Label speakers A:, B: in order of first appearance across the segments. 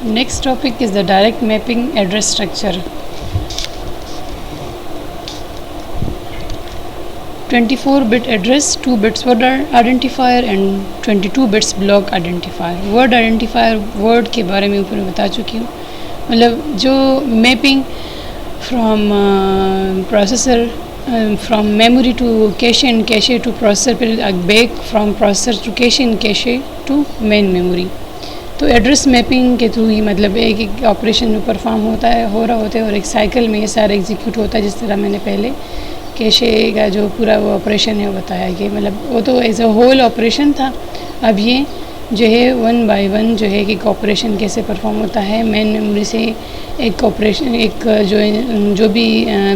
A: Next topic is the direct mapping address structure. 24-bit address, 2 bits word identifier and 22 bits block identifier. Word identifier word کے بارے میں اوپر بتا چکی ہوں. مطلب جو mapping from processor from memory to cache and cache to processor پھر back from processor to cache and cache to main memory. تو ایڈریس میپنگ کے تھرو ہی مطلب ایک آپریشن جو پرفارم ہو رہا ہوتا ہے اور ایک سائیکل میں یہ سارا ایگزیکیوٹ ہوتا ہے. جس طرح میں نے پہلے کیشے کا جو پورا وہ آپریشن ہے وہ بتایا کہ مطلب وہ تو ایز اے ہول آپریشن تھا. اب یہ جو ہے 1 بائی 1 جو ہے کہ ایک آپریشن کیسے پرفارم ہوتا ہے. مین میموری سے ایک آپریشن ایک جو بھی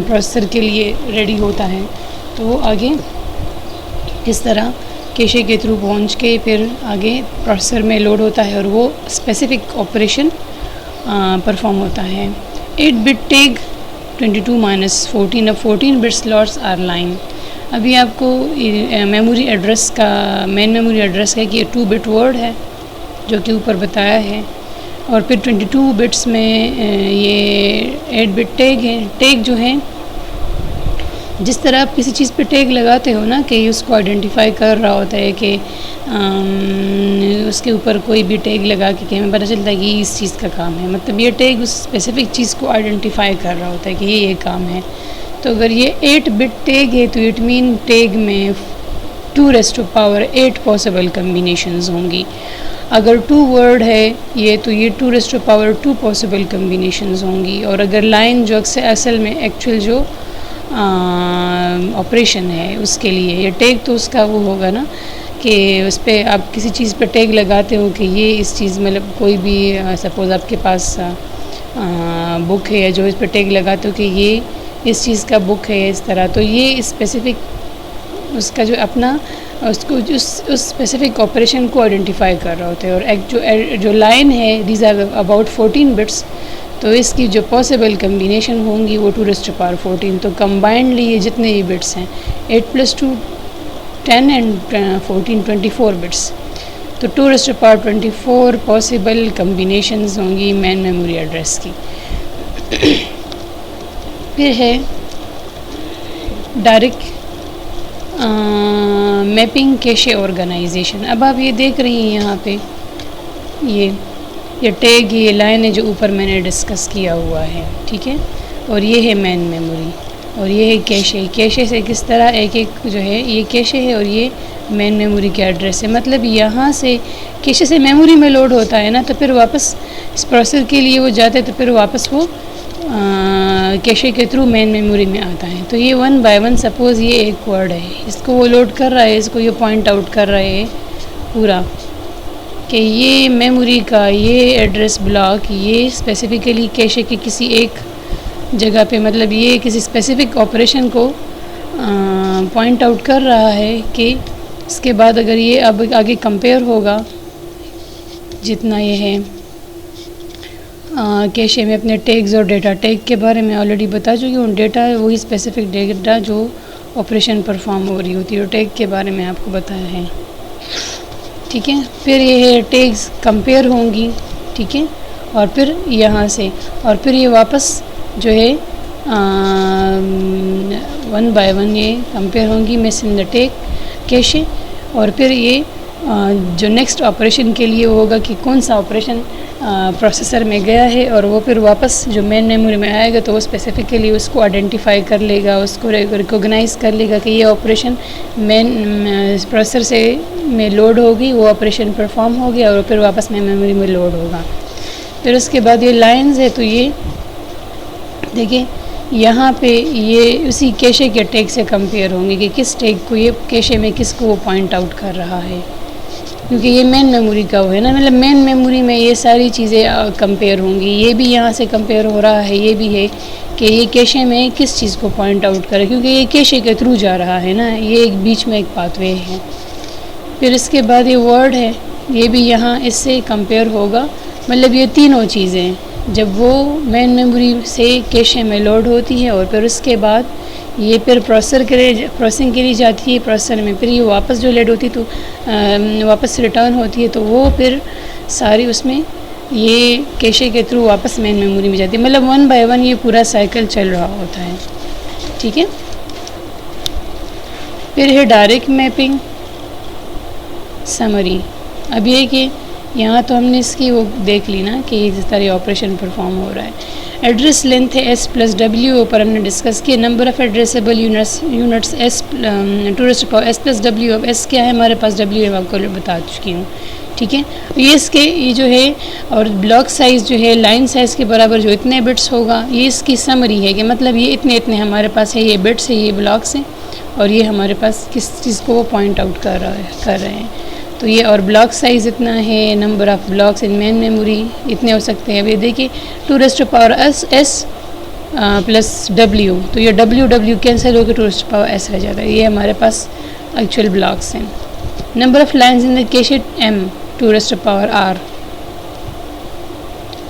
A: پروسیسر کے لیے ریڈی ہوتا ہے تو وہ آگے اس طرح کیشے کے تھرو پہنچ کے پھر آگے پروسیسر میں لوڈ ہوتا ہے اور وہ اسپیسیفک آپریشن پرفارم ہوتا ہے. 8 بٹ ٹیگ 22-14 اب 14 بٹ سلاٹس آر لائن. ابھی آپ کو میموری ایڈریس کا مین میموری ایڈریس ہے کہ یہ 2 بٹ ورڈ ہے جو کہ اوپر بتایا ہے اور پھر 22 بٹس میں یہ 8 بٹ ٹیگ ہے. ٹیگ جو ہے جس طرح آپ کسی چیز پہ ٹیگ لگاتے ہو نا کہ اس کو آئیڈینٹیفائی کر رہا ہوتا ہے کہ اس کے اوپر کوئی بھی ٹیگ لگا کے کہ ہمیں پتہ چلتا ہے کہ اس چیز کا کام ہے. مطلب یہ ٹیگ اس اسپیسیفک چیز کو آئیڈینٹیفائی کر رہا ہوتا ہے کہ یہ کام ہے. تو اگر یہ 8 بٹ ٹیگ ہے تو اٹ مین ٹیگ میں 2⁻8 پاسبل کمبینیشنز ہوں گی. اگر 2 ورڈ ہے یہ تو یہ 2⁻2 پاسبل کمبینیشنز ہوں گی. اور اگر لائن جو اصل میں ایکچوئل جو آپریشن ہے اس کے لیے یہ ٹیگ تو اس کا وہ ہوگا نا کہ اس پہ آپ کسی چیز پہ ٹیگ لگاتے ہو کہ یہ اس چیز مطلب کوئی بھی سپوز آپ کے پاس بک ہے جو اس پہ ٹیگ لگاتے ہو کہ یہ اس چیز کا بک ہے اس طرح تو یہ اسپیسیفک اس کا جو اپنا اس کو اس اسپیسیفک آپریشن کو آئیڈینٹیفائی کر رہا ہوتا ہے. اور جو لائن ہے دیز آر اباؤٹ 14 بٹس تو اس کی جو پاسبل کمبینیشن ہوں گی وہ 2⁻14. تو کمبائنڈلی یہ جتنے بھی بٹس ہیں 8+2 10 اینڈ 14 24 بٹس تو 2⁻24 پاسبل کمبینیشنز ہوں گی مین میموری ایڈریس کی. پھر ہے ڈائریکٹ میپنگ کیشے آرگنائزیشن. اب آپ یہ دیکھ رہی ہیں یہاں پہ یہ ٹیگ یہ لائن ہے جو اوپر میں نے ڈسکس کیا ہوا ہے ٹھیک ہے. اور یہ ہے مین میموری اور یہ ہے کیشے. کیشے سے کس طرح ایک جو ہے یہ کیشے ہے اور یہ مین میموری کا ایڈریس ہے. مطلب یہاں سے کیشے سے میموری میں لوڈ ہوتا ہے نا تو پھر واپس اس پروسیسر کے لیے وہ جاتا ہے تو پھر واپس وہ کیشے کے تھرو مین میموری میں آتا ہے. تو یہ 1 بائی 1 سپوز یہ ایک ورڈ ہے اس کو وہ لوڈ کر رہا ہے اس کو یہ پوائنٹ آؤٹ کر رہا ہے پورا کہ یہ میموری کا یہ ایڈریس بلاک یہ اسپیسیفکلی کیشے کی کسی ایک جگہ پہ مطلب یہ کسی اسپیسیفک آپریشن کو پوائنٹ آؤٹ کر رہا ہے کہ اس کے بعد اگر یہ اب آگے کمپیئر ہوگا جتنا یہ ہے کیشے میں اپنے ٹیگز اور ڈیٹا. ٹیگ کے بارے میں آلریڈی بتا چکی ہوں. ڈیٹا وہی اسپیسیفک ڈیٹا جو آپریشن پرفارم ہو رہی ہوتی ہے اور ٹیگ کے بارے میں آپ کو بتایا ہے ٹھیک ہے. پھر یہ ہے ٹیگز کمپیئر ہوں گی ٹھیک ہے اور پھر یہاں سے اور پھر یہ واپس جو ہے 1 بائی 1 یہ کمپیئر ہوں گی مس ان دا ٹیگ کیشے. اور پھر یہ جو نیکسٹ آپریشن کے لیے ہوگا کہ کون سا آپریشن پروسیسر میں گیا ہے اور وہ پھر واپس جو مین میموری میں آئے گا تو وہ اسپیسیفکلی اس کو آئیڈینٹیفائی کر لے گا اس کو ریکوگنائز کر لے گا کہ یہ آپریشن مین پروسیسر سے میں لوڈ ہوگی وہ آپریشن پرفارم ہو گیا اور پھر واپس مین میموری میں لوڈ ہوگا. پھر اس کے بعد یہ لائنز ہے تو یہ دیکھیں یہاں پہ یہ اسی کیشے کے ٹیگ سے کمپیئر ہوں گے کہ کس ٹیگ کو یہ کیشے میں کس کو وہ پوائنٹ آؤٹ کر رہا ہے کیونکہ یہ مین میموری کا وہ ہے نا. مطلب مین میموری میں یہ ساری چیزیں کمپیئر ہوں گی. یہ بھی یہاں سے کمپیئر ہو رہا ہے یہ بھی ہے کہ یہ کیشے میں کس چیز کو پوائنٹ آؤٹ کرے کیونکہ یہ کیشے کے تھرو جا رہا ہے نا یہ ایک بیچ میں ایک پاتھ وے ہے. پھر اس کے بعد یہ ورڈ ہے یہ بھی یہاں اس سے کمپیئر ہوگا. مطلب یہ تینوں چیزیں جب وہ مین میموری سے کیشے میں لوڈ ہوتی ہے اور پھر اس کے بعد یہ پھر پروسیسنگ کے لیے جاتی ہے پروسیسر میں پھر یہ واپس جو لیڈ ہوتی تو واپس ریٹرن ہوتی ہے تو وہ پھر ساری اس میں یہ کیشے کے تھرو واپس مین میموری میں جاتی ہے، مطلب 1 بائی 1 یہ پورا سائیکل چل رہا ہوتا ہے. ٹھیک ہے. پھر ہے ڈائریکٹ میپنگ سمری. اب یہ کہ یہاں تو ہم نے اس کی وہ دیکھ لی نا کہ جس طرح آپریشن پرفارم ہو رہا ہے. ایڈریس لینتھ ہے ایس پلس ڈبلیو، اوپر ہم نے ڈسکس کیا. Number of addressable units S to raised power S plus W. اب ایس کیا ہے ہمارے پاس، ڈبلیو ہے، آپ کو بتا چکی ہوں. ٹھیک ہے. یہ اس کے یہ جو ہے اور بلاک سائز جو ہے لائن سائز کے برابر جو اتنے بٹس ہوگا، یہ اس کی سمری ہے کہ مطلب یہ اتنے ہمارے پاس ہے، یہ بٹس ہے، یہ بلاکس ہیں، اور یہ ہمارے پاس کس چیز کو وہ پوائنٹ آؤٹ کر رہے ہیں. تو یہ اور بلاک سائز اتنا ہے، number of blocks in main memory اتنے ہو سکتے ہیں. اب یہ دیکھیے 2 raised power S plus W, تو یہ ڈبلیو کینسل ہو کے 2 ریزڈ پاور ایس رہ جاتا ہے. یہ ہمارے پاس ایکچوئل بلاکس ہیں. Number of lines in the cache M 2 raised power R.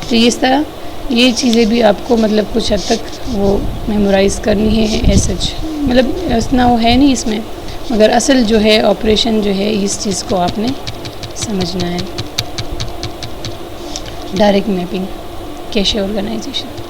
A: تو اس طرح یہ چیزیں بھی آپ کو مطلب کچھ حد تک وہ میمورائز کرنی ہے. ایسچ مطلب اتنا وہ ہے نہیں اس میں، مگر اصل جو ہے آپریشن جو ہے اس چیز کو آپ نے سمجھنا ہے. Direct mapping cache organization.